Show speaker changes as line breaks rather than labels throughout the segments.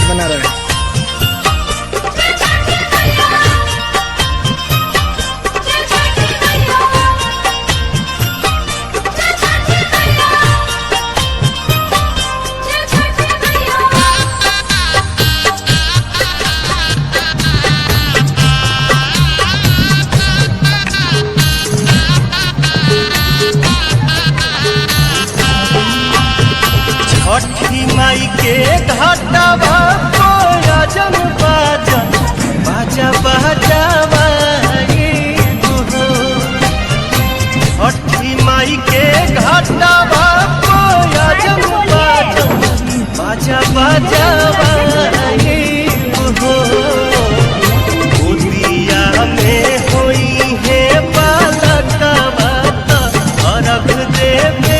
बना रहे हैं।
छठी माई के घाटवा कोयजन बाजन बाजा बजावाई हो। छठी माई के घाटवा कोयजन बाजन बाजा बजावाई हो। गोदिया में होई है बालकवा अर्घ देवे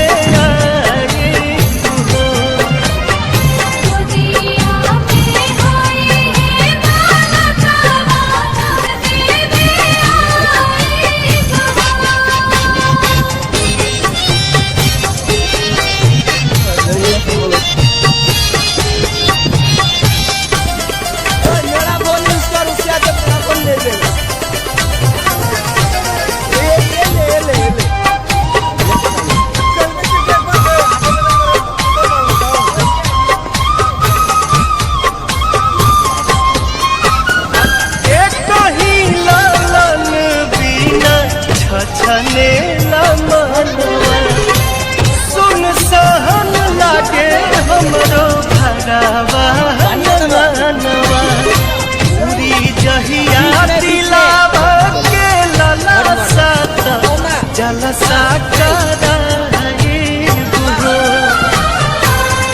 सुन सहन लागे हमरो भरावा मनवा। पूरी जहिया दिलावा के ललसा जलसा कराई हो।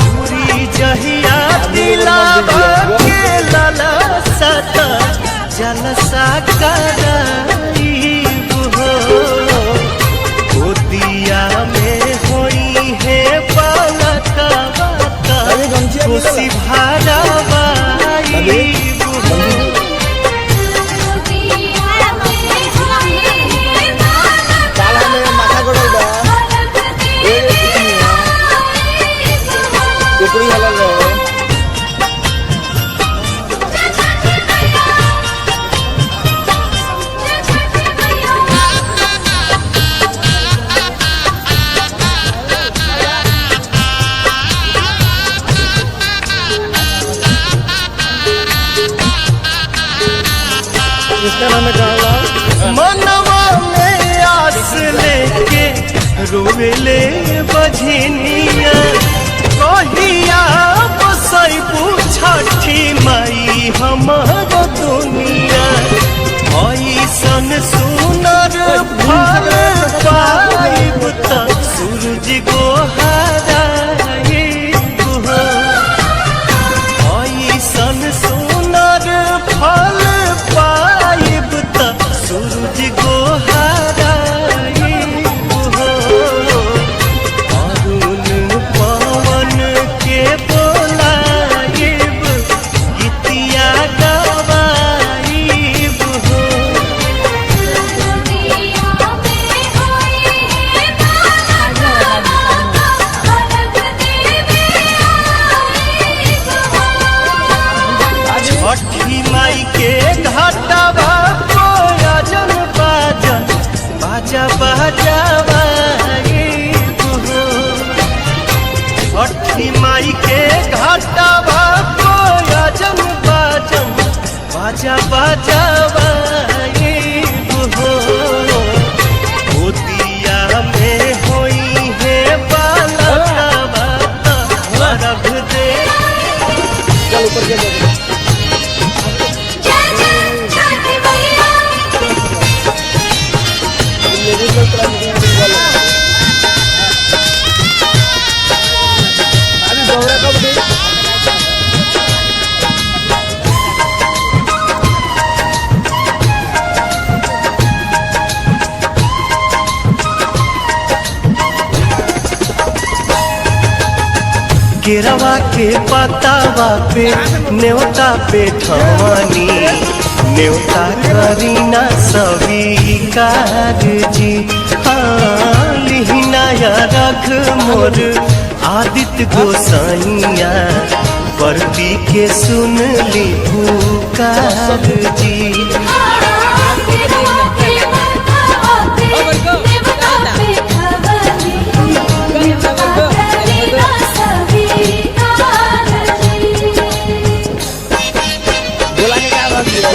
पूरी जहिया दिलावा के ललसा जलसा कराई हो। गोदिया में होई है बालकवा खुशी भरावाई हो। मनवा में आस लेके रोवेले बझनिया कहिया बसैबू छठी माई हमर दुनिया। ऐसन सुनर फल पाइब त सूरज गोहराई हो। ऐसन सुनर फल पाइब त सूरज गोहराई हो। अरुण पवन के बोलाइब गीतिया गवाइब हो। छठी माई के घाटवा कोयजन बाजन बाजा बजावाई हो। छठी माई के घाटवा कोयजन बाजन बाजा बजावाई हो। गोदिया में होई है बालकवा अर्घ दे
चल ऊपर के
केरवा के पतावा पे न्योता पे ठवानी न्योता करीना स्वीकार जी। हाँ लिहिना या रख मोर आदित्य गोसाइया बरती के सुन ली पुकार जी।
बोलाने का आवाज दिया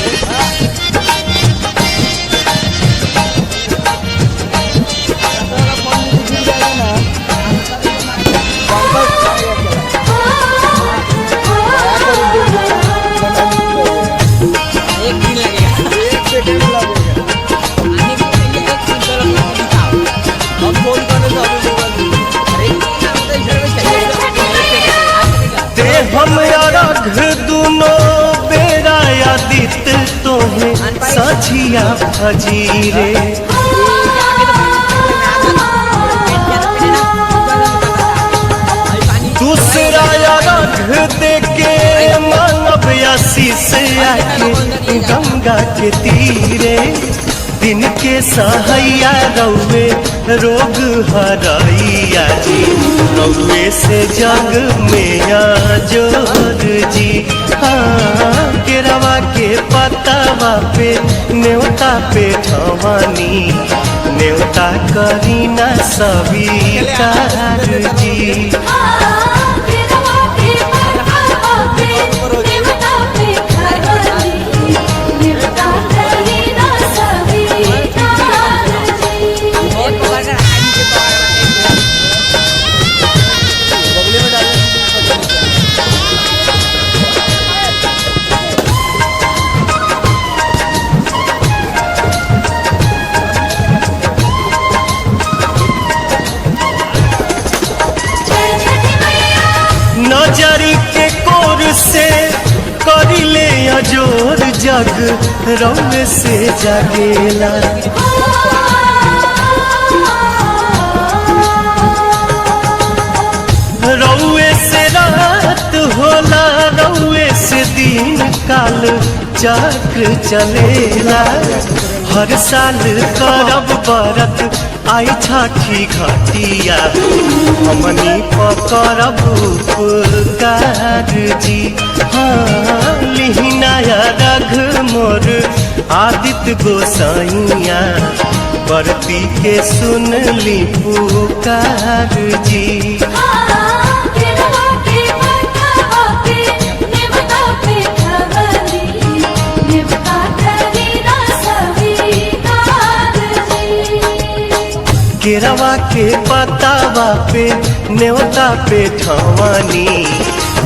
हम अरघ दुनो बेरा आदित तोहे सझिया फजीरे। दूसरा अरघ देके मानव आशीष आके गंगा के तीरे। दिन के सहैया रौवे रोग हरैया जी, रौवे से जग में जोर जी। हाँ केरवा के पतावा पे न्योता पे ठवानी, न्योता करी ना स्वीकार जी। नजरी के कोर से करिले अजोर जग रौवे से जागेला। रौवे से रात होला, रौवे से दिन काल चक्र चलेला। हर साल करब बरत आई छठी घटिया, हमनी पकड़ब उपकार जी। हाँ लिहिनाया रघ मोर आदित्य गोसाइया, बरती के सुन ली पुकार जी। केरवा के पतावा पे न्योता पे ठवानी,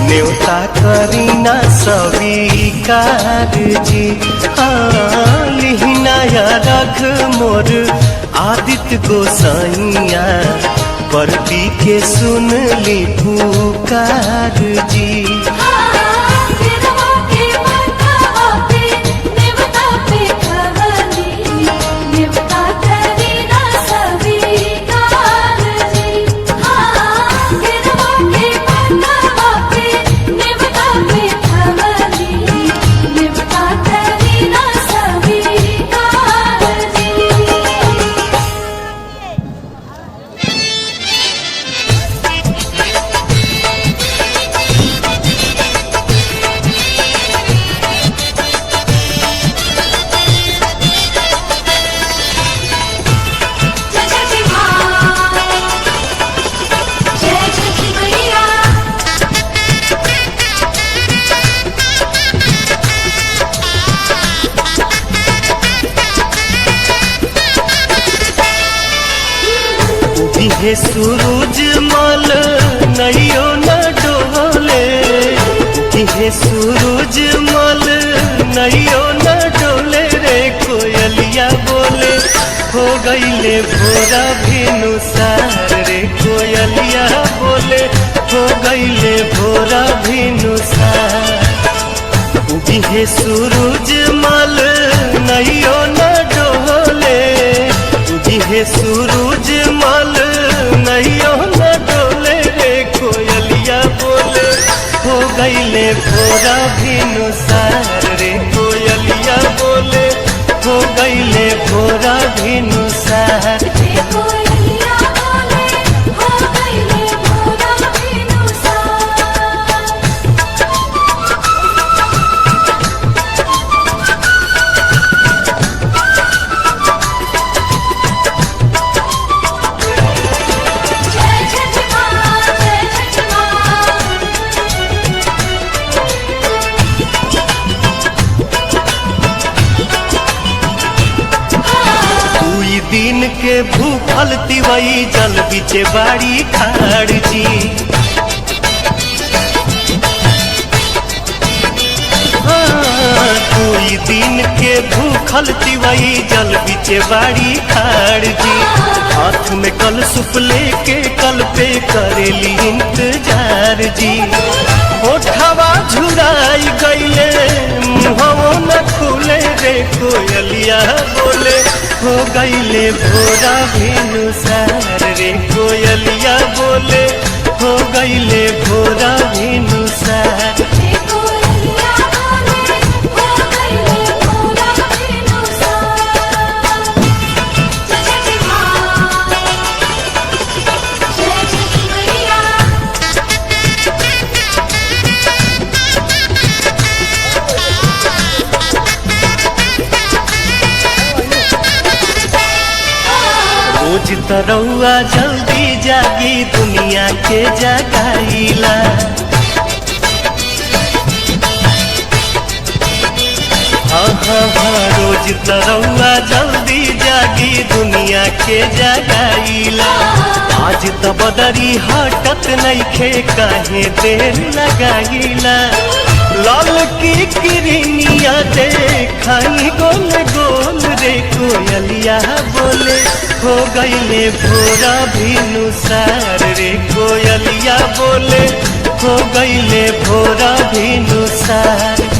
न्योता करी ना स्वीकार जी। हाँ लिहिनाया रघ मोर आदित्य गोसाइया, बरती के सुन ली पुकार जी। हे सूरज मल नैयो न डोले, हे सूरज मल नैयो न डोले रे। कोयलिया बोले हो गईले भोरा भिनुसार रे, कोयलिया बोले हो गईले भोरा भिनुसार। हे सूरज मल नैयो न डोले, हे सूरज मल नैयो न डोले रे। कोयलिया बोले हो गईले भोरा भिनुसार रे, कोयलिया बोले हो गईले भोरा भिनुसार। के भूखल तिवई जल बिचे बाड़ी खाड़ जी। कोई दिन के भूखल तिवई जल बिचे बाड़ी खाड़ जी। हाथ में कल सुप लेके कल पे करेली इंतजार जी। ओठवा झुराई गईले मुहवो न खुले रे कोयलिया बोले हो गईले भोरा भिनुसार रे कोयलिया बोले हो गईले भोरा भिनुसार। रोज तरौआ जल्दी जागी दुनिया के जगाईला। रोज तरौआ जल्दी जागी दुनिया के जगाईला। आज त बदरी हटत नइखे काहे देर लगाईला। लाल की किरनिया देखाई गोल गोल रे कोयलिया बोले हो गईले भोरा भिनुसार रे कोयलिया बोले हो गईले भोरा भिनुसार।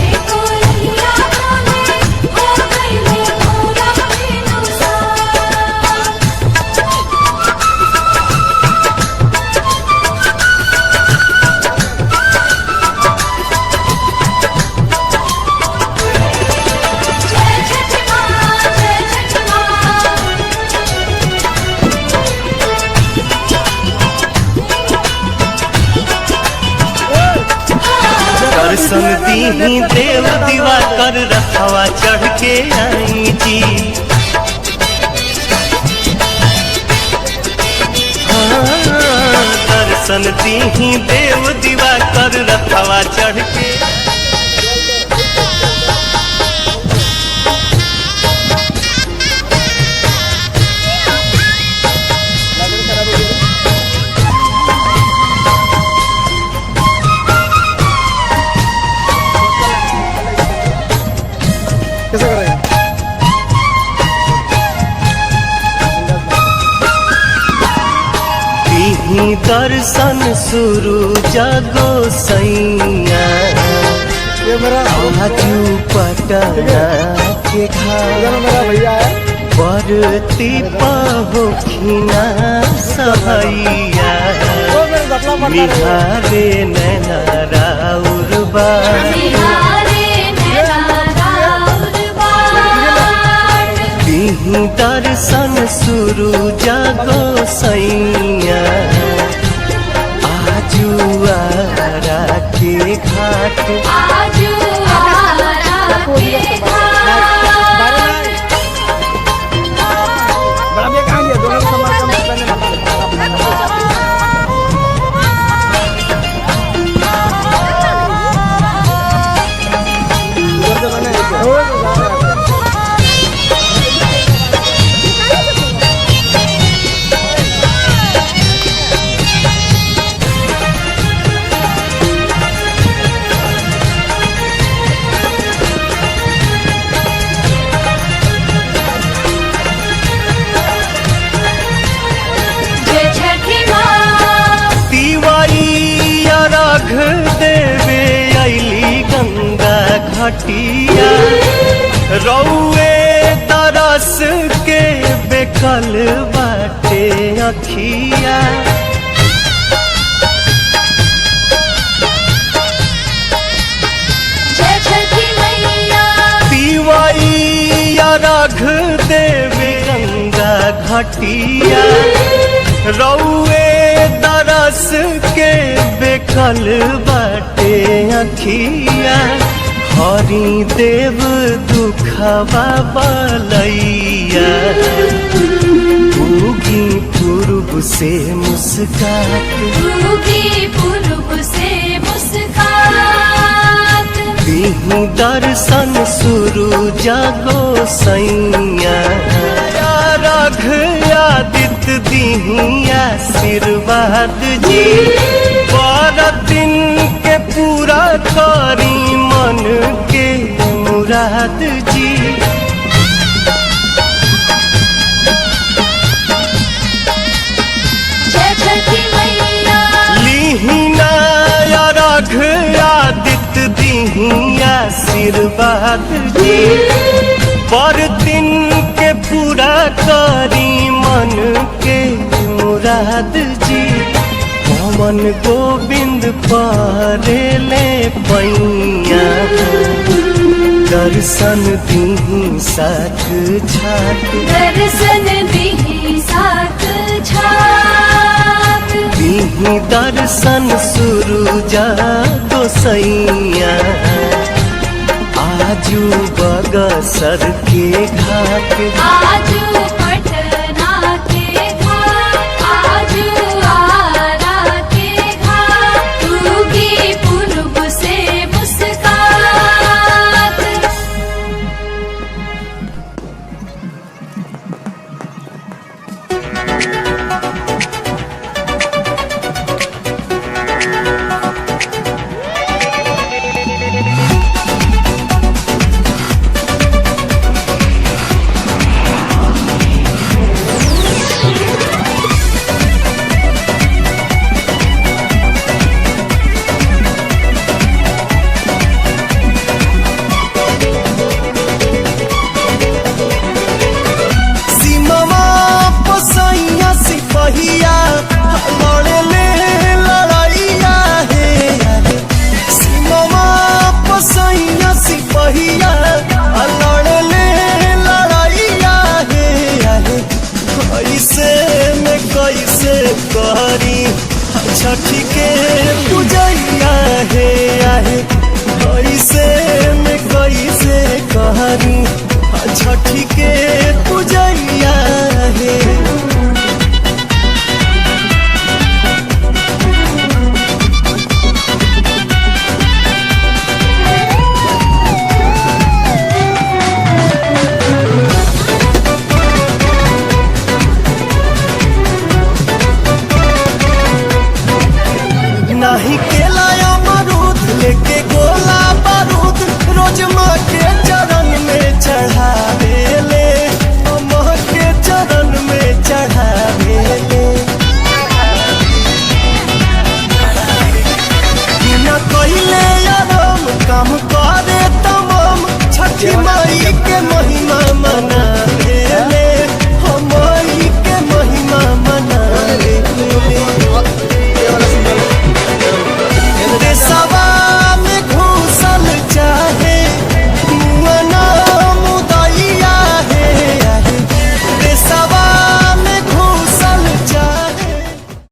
दर्शन दीही देव दीवा कर रखवा चढ़ के आई जी। दर्शन दीही देव दीवा कर रखवा चढ़ के।
कैसे करेंगे?
दर्शन शुरू जागो सैया आजू पटना के
भैया
बरती पहुखिना सहैया। बिहारे नैना राउर बा दर्शन शुरू जागो सैया आजू आरा के घाट। देवे अली गंगा घटिया रौए तरस के बेकल बाटे अखिया। पीवाई रघ देवे गंगा घटिया रौए तरस के बेकल बाटे अखिया। हरि देव दुखवा बलैया उगी पूर्व से मुस्कात। दीही दर्शन शुरू जागो सैया रघ आदित्य दीही आशीर्वाद जी, दिन के पूरा करी मन के मुराद जी।
जय छठी मैया।
लीहिना रघ आदित्य दीही आशीर्वाद जी, दिन के पूरा करी मन के मुराद जी। पवन गोविंद पारेले पैया, दर्शन दीही साथ छात,
दर्शन दीही साथ छात।
दीही दर्शन सुरुजा गोसैया, आजू बगसर के घाट,
आजू पटना के घाट, आजू आरा के घाट, उगी पूर्व से मुस्कात।
कैसे करी छठी के पूजा